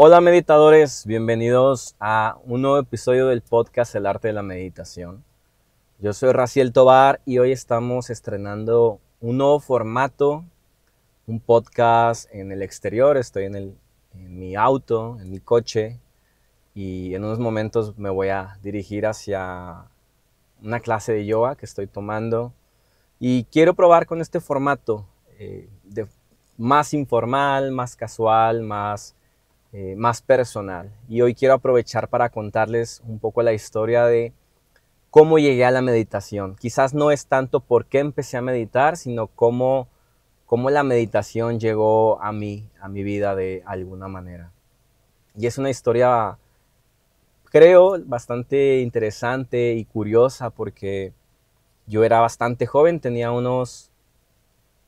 Hola meditadores, bienvenidos a un nuevo episodio del podcast El Arte de la Meditación. Yo soy Raciel Tobar y hoy estamos estrenando un nuevo formato, un podcast en el exterior. Estoy en mi auto, en mi coche, y en unos momentos me voy a dirigir hacia una clase de yoga que estoy tomando y quiero probar con este formato más informal, más casual, más personal. Y hoy quiero aprovechar para contarles un poco la historia de cómo llegué a la meditación. Quizás no es tanto por qué empecé a meditar, sino cómo la meditación llegó a mi vida de alguna manera. Y es una historia, creo, bastante interesante y curiosa porque yo era bastante joven, tenía unos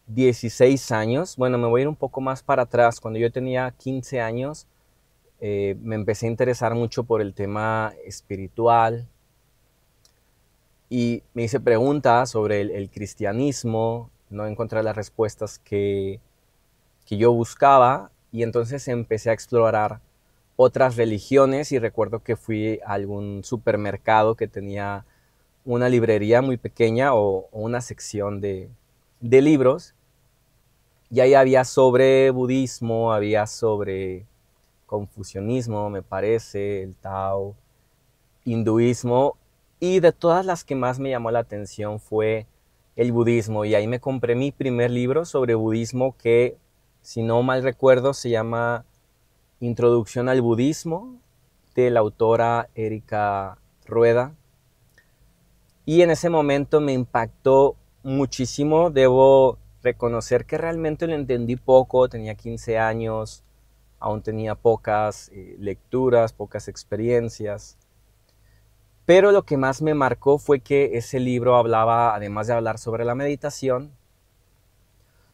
16 años. Bueno, me voy a ir un poco más para atrás. Cuando yo tenía 15 años, me empecé a interesar mucho por el tema espiritual y me hice preguntas sobre el cristianismo. No encontré las respuestas que yo buscaba y entonces empecé a explorar otras religiones y recuerdo que fui a algún supermercado que tenía una librería muy pequeña o una sección de libros, y ahí había sobre budismo, había sobre confucianismo, me parece, el Tao, hinduismo, y de todas las que más me llamó la atención fue el budismo, y ahí me compré mi primer libro sobre budismo que, si no mal recuerdo, se llama Introducción al Budismo, de la autora Erika Rueda, y en ese momento me impactó muchísimo. Debo reconocer que realmente lo entendí poco, tenía 15 años, aún tenía pocas lecturas, pocas experiencias. Pero lo que más me marcó fue que ese libro hablaba, además de hablar sobre la meditación,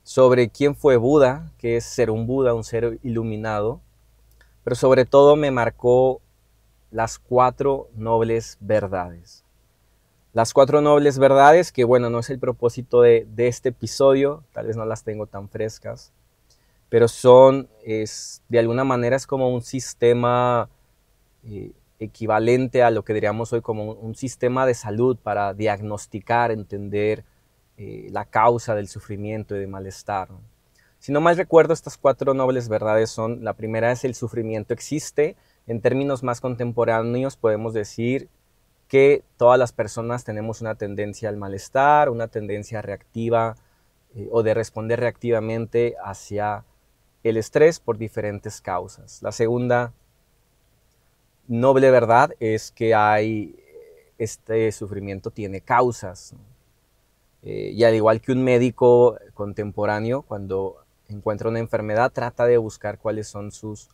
sobre quién fue Buda, que es ser un Buda, un ser iluminado, pero sobre todo me marcó las 4 nobles verdades. Las 4 nobles verdades, que bueno, no es el propósito de este episodio, tal vez no las tengo tan frescas, pero de alguna manera es como un sistema equivalente a lo que diríamos hoy como un sistema de salud para diagnosticar, entender la causa del sufrimiento y del malestar. Si no mal recuerdo, estas 4 nobles verdades son: la primera es el sufrimiento existe. En términos más contemporáneos podemos decir que todas las personas tenemos una tendencia al malestar, una tendencia reactiva o de responder reactivamente hacia el estrés por diferentes causas. La segunda noble verdad es que este sufrimiento tiene causas. Y al igual que un médico contemporáneo, cuando encuentra una enfermedad, trata de buscar cuáles son sus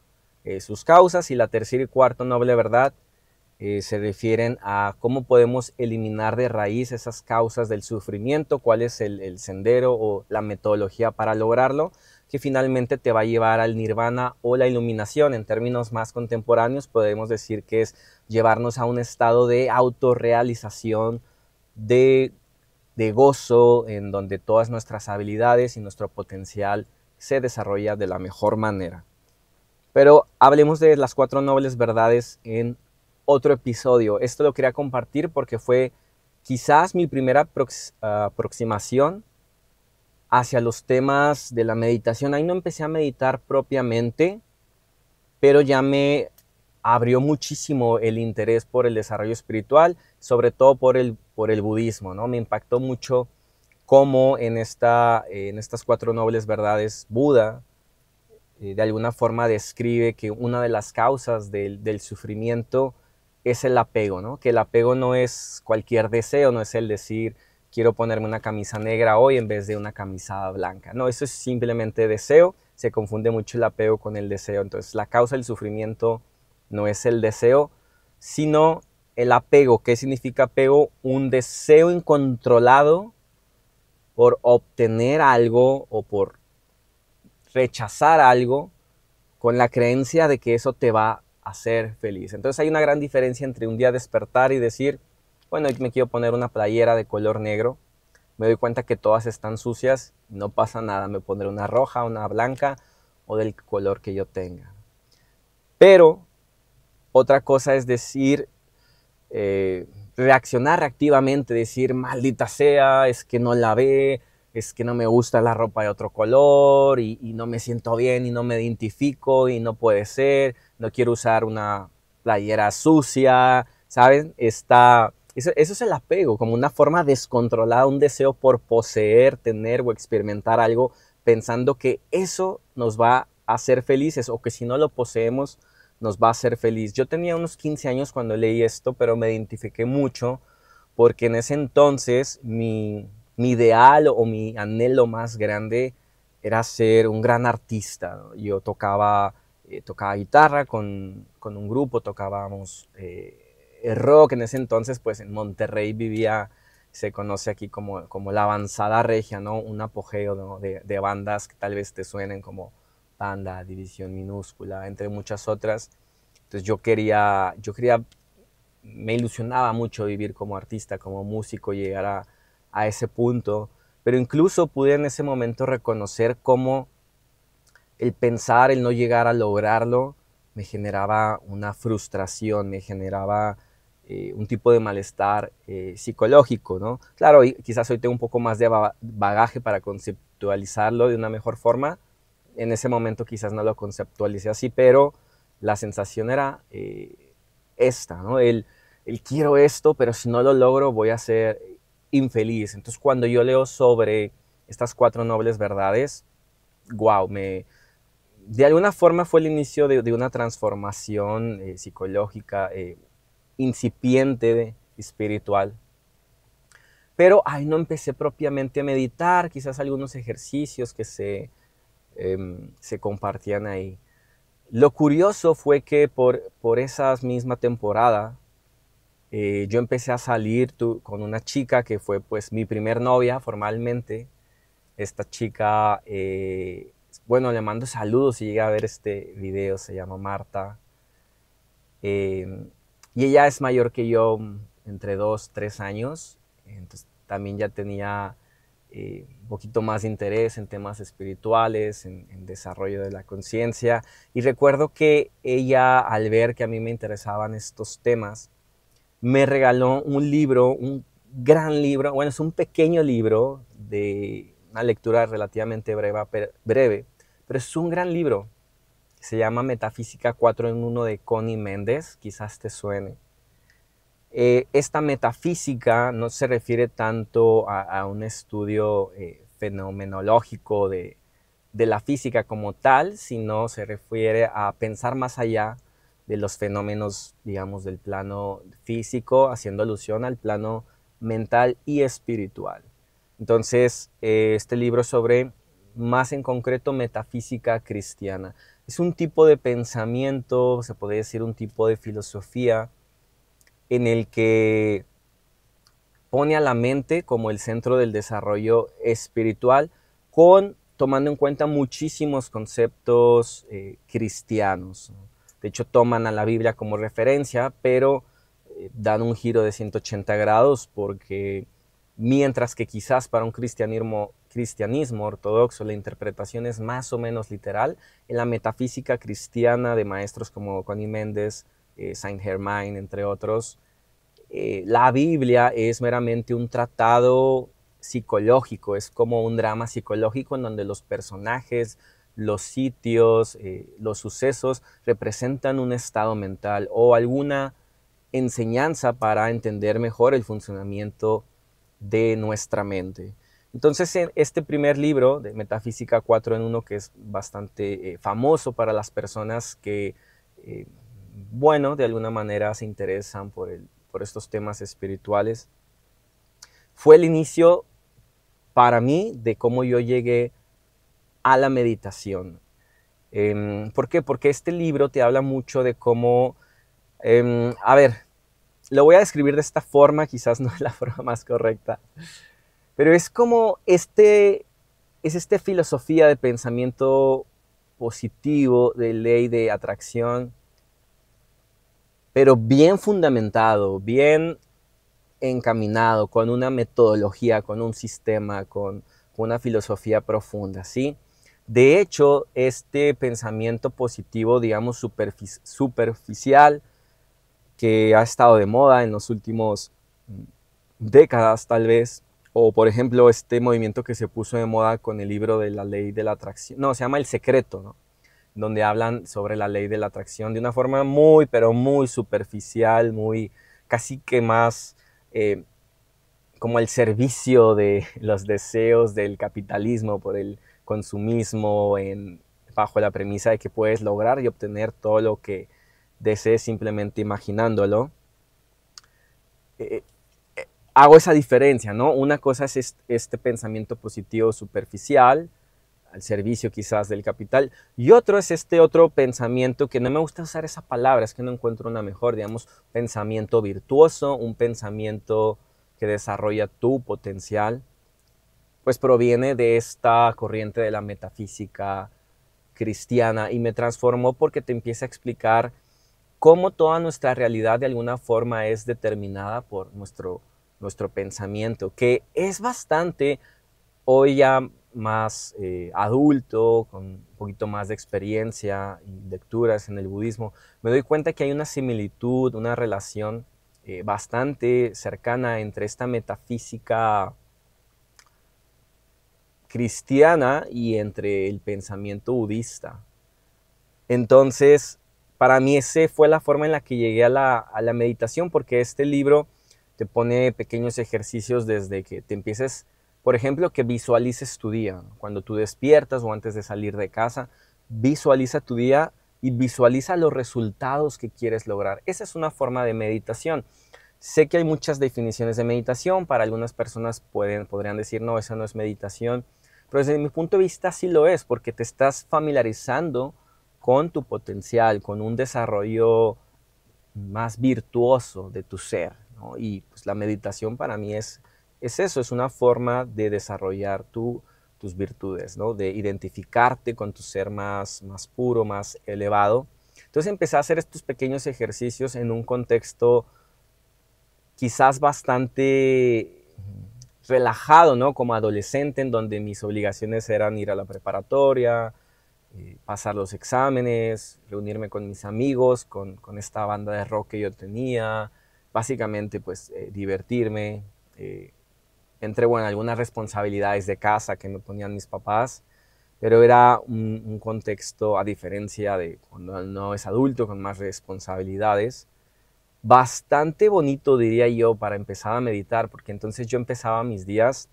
causas. Y la tercera y cuarta noble verdad se refieren a cómo podemos eliminar de raíz esas causas del sufrimiento, cuál es el sendero o la metodología para lograrlo, que finalmente te va a llevar al nirvana o la iluminación. En términos más contemporáneos podemos decir que es llevarnos a un estado de autorrealización, de, de gozo, en donde todas nuestras habilidades y nuestro potencial se desarrolla de la mejor manera. Pero hablemos de las 4 nobles verdades en otro episodio. Esto lo quería compartir porque fue quizás mi primera aproximación hacia los temas de la meditación. Ahí no empecé a meditar propiamente, pero ya me abrió muchísimo el interés por el desarrollo espiritual, sobre todo por el budismo, ¿no? Me impactó mucho cómo en estas 4 nobles verdades Buda de alguna forma describe que una de las causas del sufrimiento es el apego, ¿no? Que el apego no es cualquier deseo, no es el decir quiero ponerme una camisa negra hoy en vez de una camisa blanca. No, eso es simplemente deseo. Se confunde mucho el apego con el deseo. Entonces la causa del sufrimiento no es el deseo, sino el apego. ¿Qué significa apego? Un deseo incontrolado por obtener algo o por rechazar algo con la creencia de que eso te va a hacer feliz. Entonces hay una gran diferencia entre un día despertar y decir, bueno, hoy me quiero poner una playera de color negro, me doy cuenta que todas están sucias, no pasa nada, me pondré una roja, una blanca o del color que yo tenga. Pero otra cosa es decir, reaccionar reactivamente, decir, maldita sea, es que no la ve, es que no me gusta la ropa de otro color y no me siento bien y no me identifico y no puede ser, no quiero usar una playera sucia, ¿saben? Eso es el apego, como una forma descontrolada, un deseo por poseer, tener o experimentar algo, pensando que eso nos va a hacer felices o que si no lo poseemos nos va a hacer feliz. Yo tenía unos 15 años cuando leí esto, pero me identifiqué mucho porque en ese entonces mi ideal o mi anhelo más grande era ser un gran artista, ¿no? Yo tocaba guitarra con un grupo, tocábamos rock. En ese entonces, pues en Monterrey vivía, se conoce aquí como la avanzada regia, ¿no? Un apogeo, ¿no? de bandas que tal vez te suenen como Panda, División Minúscula, entre muchas otras. Entonces me ilusionaba mucho vivir como artista, como músico, llegar a ese punto, pero incluso pude en ese momento reconocer cómo el pensar, el no llegar a lograrlo, me generaba una frustración, me generaba un tipo de malestar psicológico, ¿no? Claro, quizás hoy tengo un poco más de bagaje para conceptualizarlo de una mejor forma. En ese momento quizás no lo conceptualicé así, pero la sensación era esta, ¿no? El quiero esto, pero si no lo logro voy a ser infeliz. Entonces cuando yo leo sobre estas 4 nobles verdades, wow, de alguna forma fue el inicio de una transformación psicológica incipiente, espiritual. Pero ahí no empecé propiamente a meditar, quizás algunos ejercicios que se compartían ahí. Lo curioso fue que por esa misma temporada yo empecé a salir con una chica que fue pues mi primer novia formalmente. Esta chica, bueno, le mando saludos si llega a ver este video, se llama Marta. Eh, y ella es mayor que yo, entre 2, 3 años. Entonces también ya tenía un poquito más de interés en temas espirituales, en desarrollo de la conciencia. Y recuerdo que ella, al ver que a mí me interesaban estos temas, me regaló un libro, un gran libro, bueno, es un pequeño libro de una lectura relativamente breve, pero es un gran libro. Se llama Metafísica 4 en 1 de Connie Méndez, quizás te suene. Esta metafísica no se refiere tanto a un estudio fenomenológico de la física como tal, sino se refiere a pensar más allá de los fenómenos, digamos, del plano físico, haciendo alusión al plano mental y espiritual. Entonces, este libro es sobre, más en concreto, metafísica cristiana. Es un tipo de pensamiento, se podría decir un tipo de filosofía, en el que pone a la mente como el centro del desarrollo espiritual, tomando en cuenta muchísimos conceptos cristianos. De hecho, toman a la Biblia como referencia, pero dan un giro de 180 grados porque mientras que quizás para un cristianismo ortodoxo la interpretación es más o menos literal, en la metafísica cristiana de maestros como Connie Méndez, Saint Germain, entre otros, la Biblia es meramente un tratado psicológico, es como un drama psicológico en donde los personajes, los sitios, los sucesos representan un estado mental o alguna enseñanza para entender mejor el funcionamiento de nuestra mente. Entonces, en este primer libro de Metafísica 4 en 1, que es bastante famoso para las personas que, bueno, de alguna manera se interesan por estos temas espirituales, fue el inicio para mí de cómo yo llegué a la meditación. ¿Por qué? Porque este libro te habla mucho de cómo, a ver, lo voy a describir de esta forma, quizás no es la forma más correcta, pero es como esta filosofía de pensamiento positivo, de ley de atracción, pero bien fundamentado, bien encaminado, con una metodología, con un sistema, con una filosofía profunda, ¿sí? De hecho, este pensamiento positivo, digamos, superficial, que ha estado de moda en los últimos décadas tal vez, o por ejemplo este movimiento que se puso de moda con el libro de la ley de la atracción, no, se llama El Secreto, ¿no? Donde hablan sobre la ley de la atracción de una forma muy, pero muy superficial, muy casi que más como el servicio de los deseos del capitalismo por el consumismo bajo la premisa de que puedes lograr y obtener todo lo que desees simplemente imaginándolo. Eh, Hago esa diferencia, ¿no? Una cosa es este pensamiento positivo superficial, al servicio quizás del capital, y otro es este otro pensamiento que no me gusta usar esa palabra, es que no encuentro una mejor, digamos, pensamiento virtuoso, un pensamiento que desarrolla tu potencial, pues proviene de esta corriente de la metafísica cristiana y me transformó porque te empieza a explicar cómo toda nuestra realidad de alguna forma es determinada por nuestro pensamiento, que es bastante hoy ya más adulto, con un poquito más de experiencia y lecturas en el budismo, me doy cuenta que hay una similitud, una relación bastante cercana entre esta metafísica cristiana y entre el pensamiento budista. Entonces, para mí esa fue la forma en la que llegué a la meditación, porque este libro te pone pequeños ejercicios desde que te empieces, por ejemplo, que visualices tu día. Cuando tú despiertas o antes de salir de casa, visualiza tu día y visualiza los resultados que quieres lograr. Esa es una forma de meditación. Sé que hay muchas definiciones de meditación, para algunas personas podrían decir, no, esa no es meditación, pero desde mi punto de vista sí lo es, porque te estás familiarizando con tu potencial, con un desarrollo más virtuoso de tu ser, ¿no? Y pues la meditación para mí es eso, es una forma de desarrollar tus virtudes, ¿no? De identificarte con tu ser más puro, más elevado. Entonces empecé a hacer estos pequeños ejercicios en un contexto quizás bastante relajado, ¿no? Como adolescente, en donde mis obligaciones eran ir a la preparatoria, pasar los exámenes, reunirme con mis amigos, con esta banda de rock que yo tenía, básicamente pues divertirme, entre bueno, algunas responsabilidades de casa que me ponían mis papás, pero era un contexto a diferencia de cuando uno es adulto con más responsabilidades, bastante bonito diría yo para empezar a meditar, porque entonces yo empezaba mis días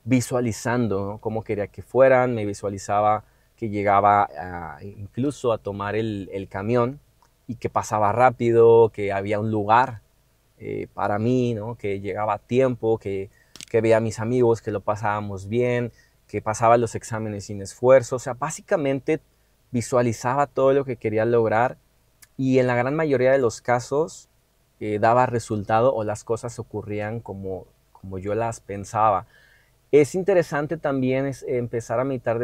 visualizando, ¿no? Cómo quería que fueran, me visualizaba que llegaba incluso a tomar el camión y que pasaba rápido, que había un lugar para mí, ¿no? Que llegaba a tiempo, que veía a mis amigos, que lo pasábamos bien, que pasaba los exámenes sin esfuerzo, o sea, básicamente visualizaba todo lo que quería lograr y en la gran mayoría de los casos daba resultado o las cosas ocurrían como yo las pensaba. Es interesante también empezar a meditar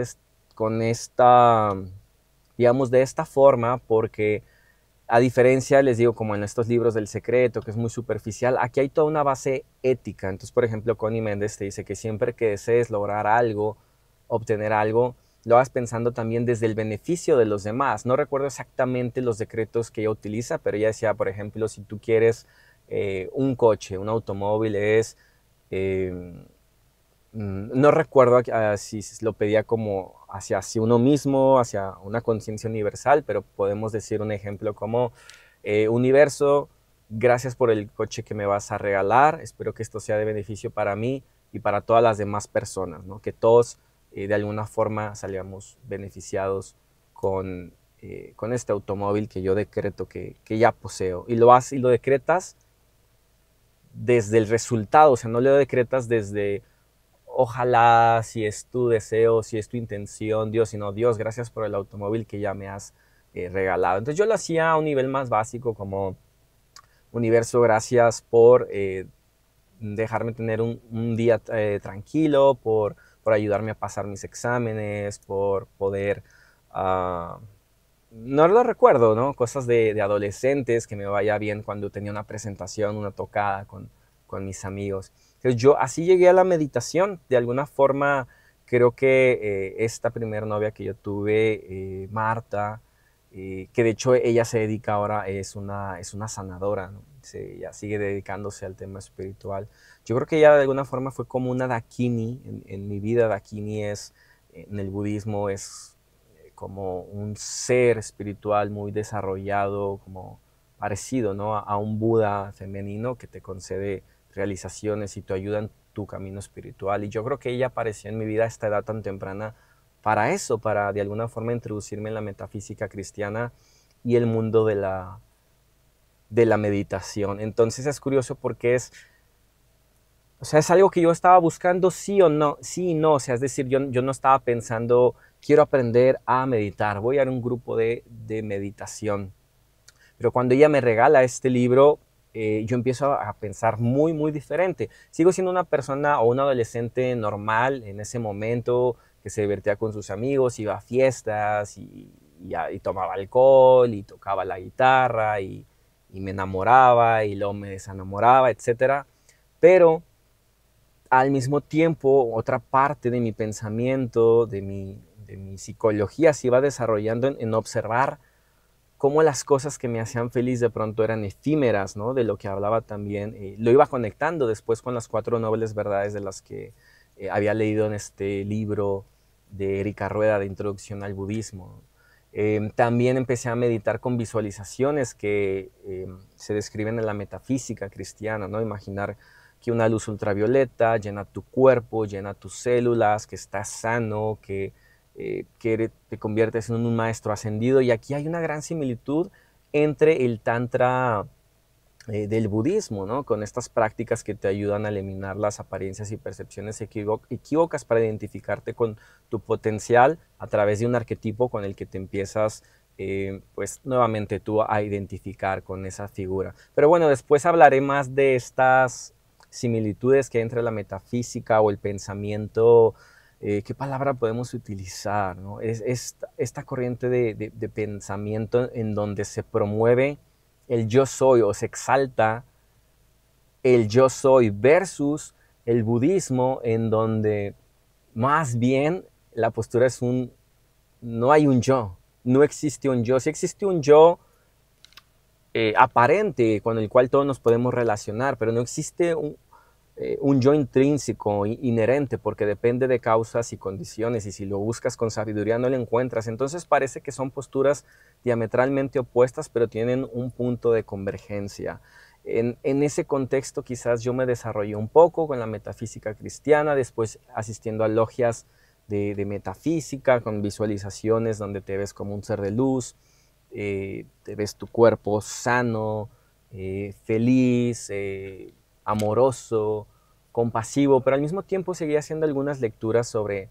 con esta, digamos, de esta forma, porque a diferencia, les digo, como en estos libros del secreto, que es muy superficial, aquí hay toda una base ética. Entonces, por ejemplo, Connie Méndez te dice que siempre que desees lograr algo, obtener algo, lo hagas pensando también desde el beneficio de los demás. No recuerdo exactamente los decretos que ella utiliza, pero ella decía, por ejemplo, si tú quieres un coche, un automóvil, eh, no recuerdo si lo pedía como hacia uno mismo, hacia una conciencia universal, pero podemos decir un ejemplo como universo, gracias por el coche que me vas a regalar, espero que esto sea de beneficio para mí y para todas las demás personas, ¿no? Que todos de alguna forma salgamos beneficiados con este automóvil que yo decreto que ya poseo. Y lo decretas desde el resultado, o sea, no lo decretas desde ojalá, si es tu deseo, si es tu intención, Dios, sino Dios, gracias por el automóvil que ya me has regalado. Entonces yo lo hacía a un nivel más básico como universo, gracias por dejarme tener un día tranquilo, por ayudarme a pasar mis exámenes, por poder... no lo recuerdo, ¿no? Cosas de adolescentes, que me vaya bien cuando tenía una presentación, una tocada con mis amigos. Entonces yo así llegué a la meditación, de alguna forma creo que esta primera novia que yo tuve, Marta, que de hecho ella se dedica ahora, es una sanadora, ¿no? Ella sigue dedicándose al tema espiritual. Yo creo que ella de alguna forma fue como una Dakini en mi vida. Dakini es, en el budismo, es como un ser espiritual muy desarrollado, como parecido, ¿no? A un Buda femenino que te concede realizaciones y te ayuda en tu camino espiritual. Y yo creo que ella apareció en mi vida a esta edad tan temprana para eso, para de alguna forma introducirme en la metafísica cristiana y el mundo de la meditación. Entonces es curioso porque o sea, es algo que yo estaba buscando sí o no, sí y no, o sea, es decir, yo no estaba pensando, quiero aprender a meditar, voy a ir a un grupo de meditación. Pero cuando ella me regala este libro, yo empiezo a pensar muy, muy diferente. Sigo siendo una persona o un adolescente normal en ese momento, que se divertía con sus amigos, iba a fiestas y tomaba alcohol y tocaba la guitarra y me enamoraba y luego me desenamoraba, etcétera. Pero al mismo tiempo, otra parte de mi pensamiento, de mi psicología se iba desarrollando en observar cómo las cosas que me hacían feliz de pronto eran efímeras, ¿no? De lo que hablaba también, lo iba conectando después con las 4 nobles verdades de las que había leído en este libro de Erika Rueda de Introducción al Budismo. También empecé a meditar con visualizaciones que se describen en la metafísica cristiana, ¿no? Imaginar que una luz ultravioleta llena tu cuerpo, llena tus células, que estás sano, que te conviertes en un maestro ascendido. Y aquí hay una gran similitud entre el tantra del budismo, ¿no? Con estas prácticas que te ayudan a eliminar las apariencias y percepciones equívocas para identificarte con tu potencial a través de un arquetipo con el que te empiezas, pues nuevamente tú a identificar con esa figura. Pero bueno, después hablaré más de estas similitudes que hay entre la metafísica o el pensamiento. ¿Qué palabra podemos utilizar, ¿no? Es esta corriente de pensamiento en donde se promueve el yo soy o se exalta el yo soy versus el budismo en donde más bien la postura es no hay un yo, no existe un yo. Sí existe un yo aparente con el cual todos nos podemos relacionar, pero no existe un yo intrínseco, inherente, porque depende de causas y condiciones, y si lo buscas con sabiduría no lo encuentras. Entonces parece que son posturas diametralmente opuestas, pero tienen un punto de convergencia. En ese contexto quizás yo me desarrollé un poco con la metafísica cristiana, después asistiendo a logias de metafísica, con visualizaciones donde te ves como un ser de luz, te ves tu cuerpo sano, feliz, amoroso, compasivo, pero al mismo tiempo seguía haciendo algunas lecturas sobre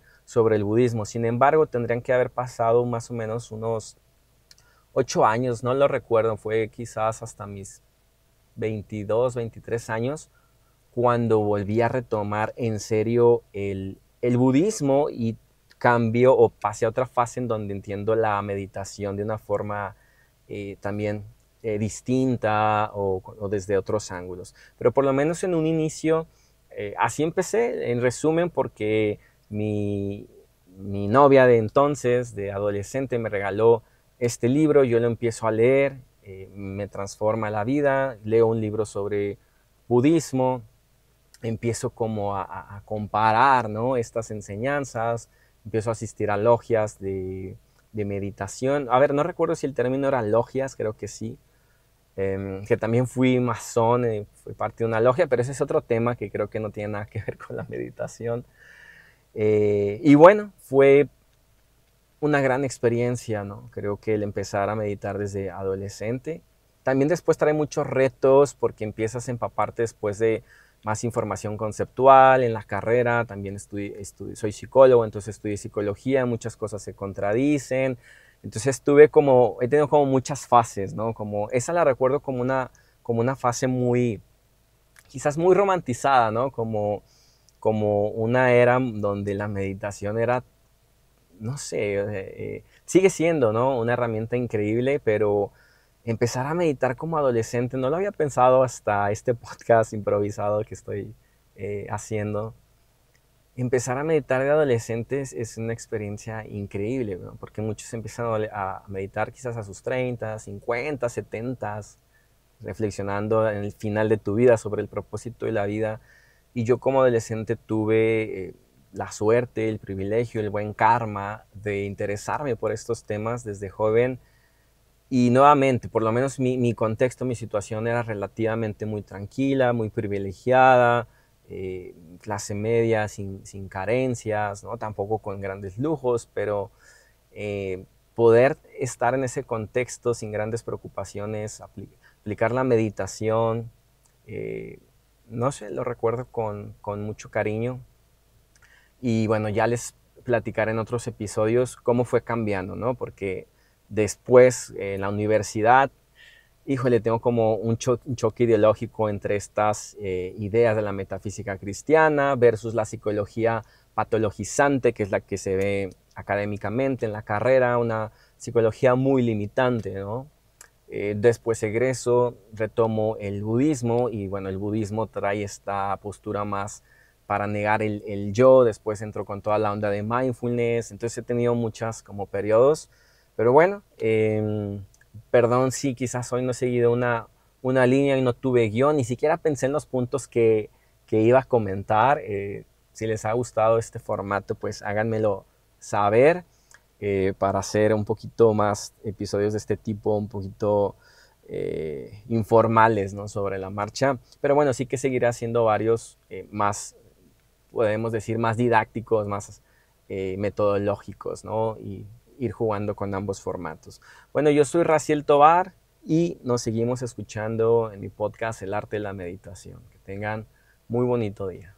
el budismo. Sin embargo, tendrían que haber pasado más o menos unos 8 años, no lo recuerdo, fue quizás hasta mis 22, 23 años, cuando volví a retomar en serio el budismo y cambio o pasé a otra fase en donde entiendo la meditación de una forma también distinta o desde otros ángulos. Pero por lo menos en un inicio, así empecé, en resumen, porque mi novia de entonces, de adolescente, me regaló este libro, yo lo empiezo a leer, me transforma la vida, leo un libro sobre budismo, empiezo como a comparar, ¿no? Estas enseñanzas, empiezo a asistir a logias de meditación. A ver, no recuerdo si el término era logias, creo que sí. Que también fui masón, fui parte de una logia, pero ese es otro tema que creo que no tiene nada que ver con la meditación. Y bueno, fue una gran experiencia, ¿no? Creo que el empezar a meditar desde adolescente. También después trae muchos retos porque empiezas a empaparte después de más información conceptual en la carrera. También soy psicólogo, entonces estudié psicología, muchas cosas se contradicen. Entonces he tenido como muchas fases, ¿no? Como, esa la recuerdo como una fase muy, quizás muy romantizada, ¿no? Como una era donde la meditación era, no sé, sigue siendo, ¿no? Una herramienta increíble, pero empezar a meditar como adolescente no lo había pensado hasta este podcast improvisado que estoy haciendo. empezar a meditar de adolescentes es una experiencia increíble, ¿no? Porque muchos empiezan a meditar quizás a sus 30, 50, 70, reflexionando en el final de tu vida sobre el propósito de la vida. Y yo como adolescente tuve la suerte, el privilegio, el buen karma de interesarme por estos temas desde joven. Y nuevamente, por lo menos mi contexto, mi situación era relativamente muy tranquila, muy privilegiada, clase media sin carencias, ¿no? Tampoco con grandes lujos, pero poder estar en ese contexto sin grandes preocupaciones, aplicar la meditación, eh, no sé, lo recuerdo con mucho cariño. Y bueno, ya les platicaré en otros episodios cómo fue cambiando, ¿no? Porque después en la universidad, híjole, tengo como un choque ideológico entre estas ideas de la metafísica cristiana versus la psicología patologizante, que es la que se ve académicamente en la carrera, una psicología muy limitante, ¿no? Después egreso, retomo el budismo y bueno, el budismo trae esta postura más para negar el yo, después entro con toda la onda de mindfulness, entonces he tenido muchas como periodos, pero bueno, perdón si quizás hoy no he seguido una línea y no tuve guión, ni siquiera pensé en los puntos que iba a comentar. Si les ha gustado este formato, pues háganmelo saber para hacer un poquito más episodios de este tipo, un poquito informales, ¿no? Sobre la marcha. Pero bueno, sí que seguiré haciendo varios más, podemos decir, más didácticos, más metodológicos, ¿no? Y ir jugando con ambos formatos. Bueno, yo soy Raciel Tobar y nos seguimos escuchando en mi podcast El Arte de la Meditación. Que tengan muy bonito día.